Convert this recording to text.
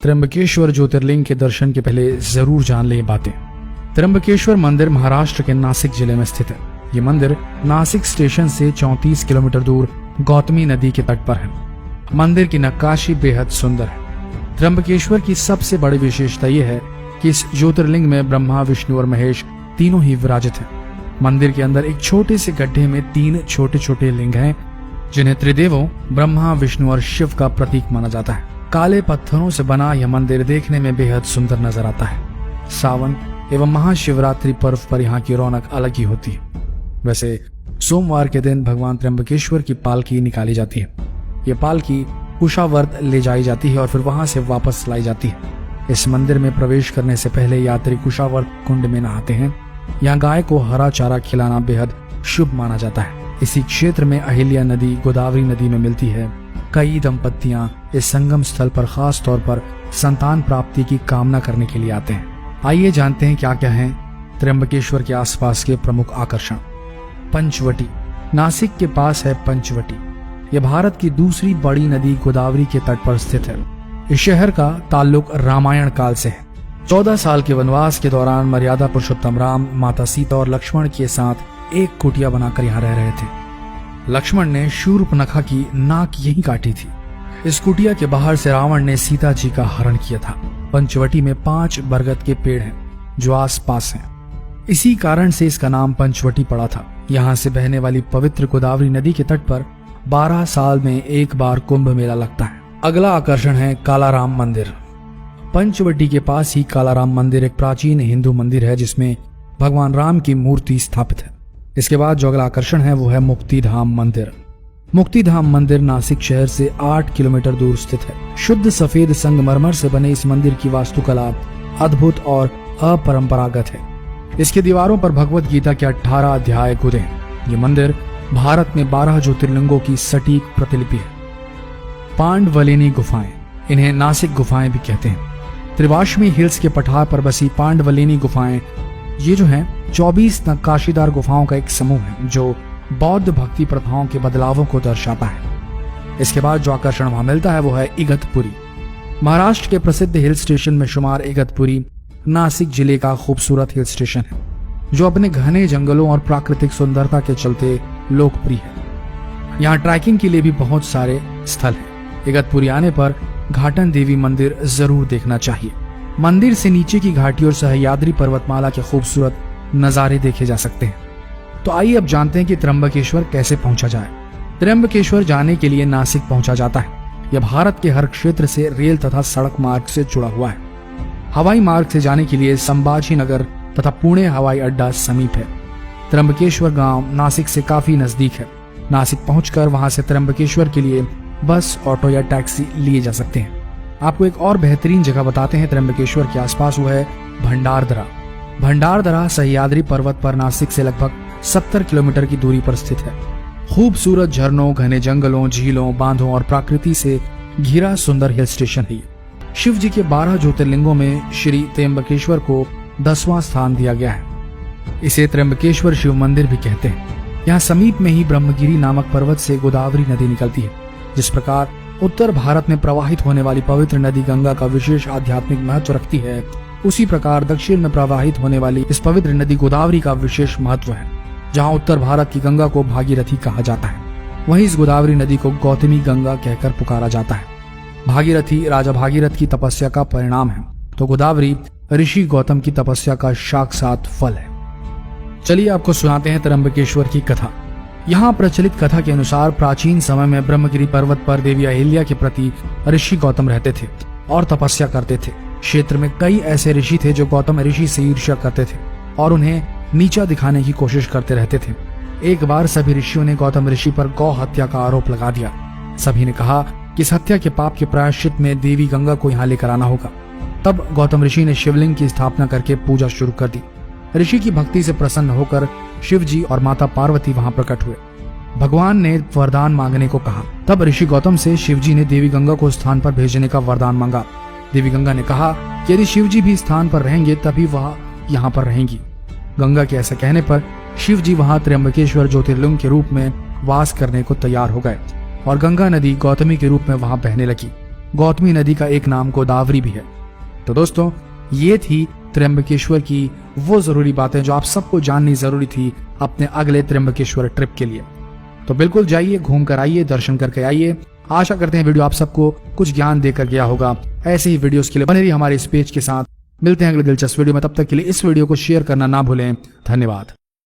त्र्यंबकेश्वर ज्योतिर्लिंग के दर्शन के पहले जरूर जान लें बातें। त्र्यंबकेश्वर मंदिर महाराष्ट्र के नासिक जिले में स्थित है। ये मंदिर नासिक स्टेशन से 34 किलोमीटर दूर गौतमी नदी के तट पर है। मंदिर की नक्काशी बेहद सुंदर है। त्र्यंबकेश्वर की सबसे बड़ी विशेषता यह है कि इस ज्योतिर्लिंग में ब्रह्मा, विष्णु और महेश तीनों ही विराजित हैं। मंदिर के अंदर एक छोटे से गड्ढे में 3 छोटे छोटे लिंग हैं, जिन्हें त्रिदेवों ब्रह्मा, विष्णु और शिव का प्रतीक माना जाता है। काले पत्थरों से बना यह मंदिर देखने में बेहद सुंदर नजर आता है। सावन एवं महाशिवरात्रि पर्व पर यहाँ की रौनक अलग ही होती है। वैसे सोमवार के दिन भगवान त्र्यंबकेश्वर की पालकी निकाली जाती है। ये पालकी कुशावर्त ले जाई जाती है और फिर वहां से वापस लाई जाती है। इस मंदिर में प्रवेश करने से पहले यात्री कुशावर्त कुंड में नहाते हैं। यहाँ गाय को हरा चारा खिलाना बेहद शुभ माना जाता है। इसी क्षेत्र में अहिल्या नदी गोदावरी नदी में मिलती है। कई दंपतियां इस संगम स्थल पर खास तौर पर संतान प्राप्ति की कामना करने के लिए आते हैं। आइए जानते हैं क्या क्या है त्र्यंबकेश्वर के आसपास के प्रमुख आकर्षण। पंचवटी। नासिक के पास है पंचवटी। यह भारत की दूसरी बड़ी नदी गोदावरी के तट पर स्थित है। इस शहर का ताल्लुक रामायण काल से है। 14 साल के वनवास के दौरान मर्यादा पुरुषोत्तम राम, माता सीता और लक्ष्मण के साथ एक कुटिया बनाकर यहाँ रह रहे थे। लक्ष्मण ने शूर्पणखा की नाक यहीं काटी थी। इस कुटिया के बाहर से रावण ने सीता जी का हरण किया था। पंचवटी में 5 बरगद के पेड़ हैं जो आस-पास हैं। इसी कारण से इसका नाम पंचवटी पड़ा था। यहाँ से बहने वाली पवित्र गोदावरी नदी के तट पर 12 साल में एक बार कुंभ मेला लगता है। अगला आकर्षण है कालाराम मंदिर। पंचवटी के पास ही कालाराम मंदिर एक प्राचीन हिंदू मंदिर है जिसमें भगवान राम की मूर्ति स्थापित है। इसके बाद जो अगला आकर्षण है वो है मुक्तिधाम मंदिर। मुक्तिधाम मंदिर नासिक शहर से 8 किलोमीटर दूर स्थित है। शुद्ध सफेद संगमरमर से बने इस मंदिर की वास्तुकला अद्भुत और अपरंपरागत है। इसके दीवारों पर भगवत गीता के 18 अध्याय खुदे हैं। ये मंदिर भारत में 12 ज्योतिर्लिंगों की सटीक प्रतिलिपि है। पांडवलेनी गुफाएं, इन्हें नासिक गुफाएं भी कहते हैं। त्रिवाश्मी हिल्स के पठार पर बसी पांडवलेनी गुफाएं, ये जो हैं 24 नक्काशीदार गुफाओं का एक समूह है जो बौद्ध भक्ति प्रथाओं के बदलावों को दर्शाता है। इसके बाद जो आकर्षण वहां मिलता है वो है इगतपुरी। महाराष्ट्र के प्रसिद्ध हिल स्टेशन में शुमार इगतपुरी नासिक जिले का खूबसूरत हिल स्टेशन है जो अपने घने जंगलों और प्राकृतिक सुंदरता के चलते लोकप्रिय है। यहाँ ट्रैकिंग के लिए भी बहुत सारे स्थल हैं। इगतपुरी आने पर घाटन देवी मंदिर जरूर देखना चाहिए। मंदिर से नीचे की घाटी और सह्याद्री पर्वतमाला के खूबसूरत नजारे देखे जा सकते हैं। तो आइए अब जानते हैं कि त्र्यंबकेश्वर कैसे पहुंचा जाए। त्र्यंबकेश्वर जाने के लिए नासिक पहुंचा जाता है। यह भारत के हर क्षेत्र से रेल तथा सड़क मार्ग से जुड़ा हुआ है। हवाई मार्ग से जाने के लिए संभाजी नगर तथा पुणे हवाई अड्डा समीप है। त्र्यंबकेश्वर गांव नासिक से काफी नजदीक है। नासिक पहुंचकर वहां से त्र्यंबकेश्वर के लिए बस, ऑटो या टैक्सी लिए जा सकते हैं। आपको एक और बेहतरीन जगह बताते हैं त्र्यंबकेश्वर के आसपास, वो है भंडारदरा। भंडारदरा सह्याद्री पर्वत पर नासिक से लगभग 70 किलोमीटर की दूरी पर स्थित है। खूबसूरत झरनों, घने जंगलों, झीलों, बांधों और प्रकृति से घिरा सुंदर हिल स्टेशन है। शिव जी के 12 ज्योतिर्लिंगों में श्री त्र्यंबकेश्वर को 10वां स्थान दिया गया है। इसे त्र्यंबकेश्वर शिव मंदिर भी कहते हैं। यहाँ समीप में ही ब्रह्मगिरी नामक पर्वत से गोदावरी नदी निकलती है। जिस प्रकार उत्तर भारत में प्रवाहित होने वाली पवित्र नदी गंगा का विशेष आध्यात्मिक महत्व रखती है, उसी प्रकार दक्षिण में प्रवाहित होने वाली इस पवित्र नदी गोदावरी का विशेष महत्व है। जहाँ उत्तर भारत की गंगा को भागीरथी कहा जाता है, वहीं इस गोदावरी नदी को गौतमी गंगा कहकर पुकारा जाता है। भागीरथी राजा भागीरथ की तपस्या का परिणाम है, तो गोदावरी ऋषि गौतम की तपस्या का साक्षात फल है। चलिए आपको सुनाते हैं त्र्यंबकेश्वर की कथा। यहाँ प्रचलित कथा के अनुसार प्राचीन समय में ब्रह्मगिरी पर्वत पर देवी अहिल्या के प्रति ऋषि गौतम रहते थे और तपस्या करते थे। क्षेत्र में कई ऐसे ऋषि थे जो गौतम ऋषि से ईर्ष्या करते थे और उन्हें नीचा दिखाने की कोशिश करते रहते थे। एक बार सभी ऋषियों ने गौतम ऋषि पर गौ हत्या का आरोप लगा दिया। सभी ने कहा कि इस हत्या के पाप के प्रायश्चित में देवी गंगा को यहाँ लेकर आना होगा। तब गौतम ऋषि ने शिवलिंग की स्थापना करके पूजा शुरू कर दी। ऋषि की भक्ति से प्रसन्न होकर शिव जी और माता पार्वती वहां प्रकट हुए। भगवान ने वरदान मांगने को कहा। तब ऋषि गौतम से शिव जी ने देवी गंगा को स्थान पर भेजने का वरदान मांगा। देवी गंगा ने कहा कि यदि शिव जी भी स्थान पर रहेंगे तभी वह यहाँ पर रहेंगी। गंगा के ऐसा कहने पर शिव जी वहां त्र्यंबकेश्वर ज्योतिर्लिंग के रूप में वास करने को तैयार हो गए और गंगा नदी गौतमी के रूप में वहां बहने लगी। गौतमी नदी का एक नाम गोदावरी भी है। तो दोस्तों, ये थी त्र्यंबकेश्वर की वो जरूरी बातें जो आप सबको जाननी जरूरी थी अपने अगले त्र्यंबकेश्वर ट्रिप के लिए। तो बिल्कुल जाइए, घूम कर आइए, दर्शन करके आइए। आशा करते हैं वीडियो आप सबको कुछ ज्ञान देकर गया होगा। ऐसे ही वीडियोस के लिए बने रहिए हमारे इस पेज के साथ। मिलते हैं अगले दिलचस्प वीडियो में, तब तक के लिए इस वीडियो को शेयर करना ना भूलें। धन्यवाद।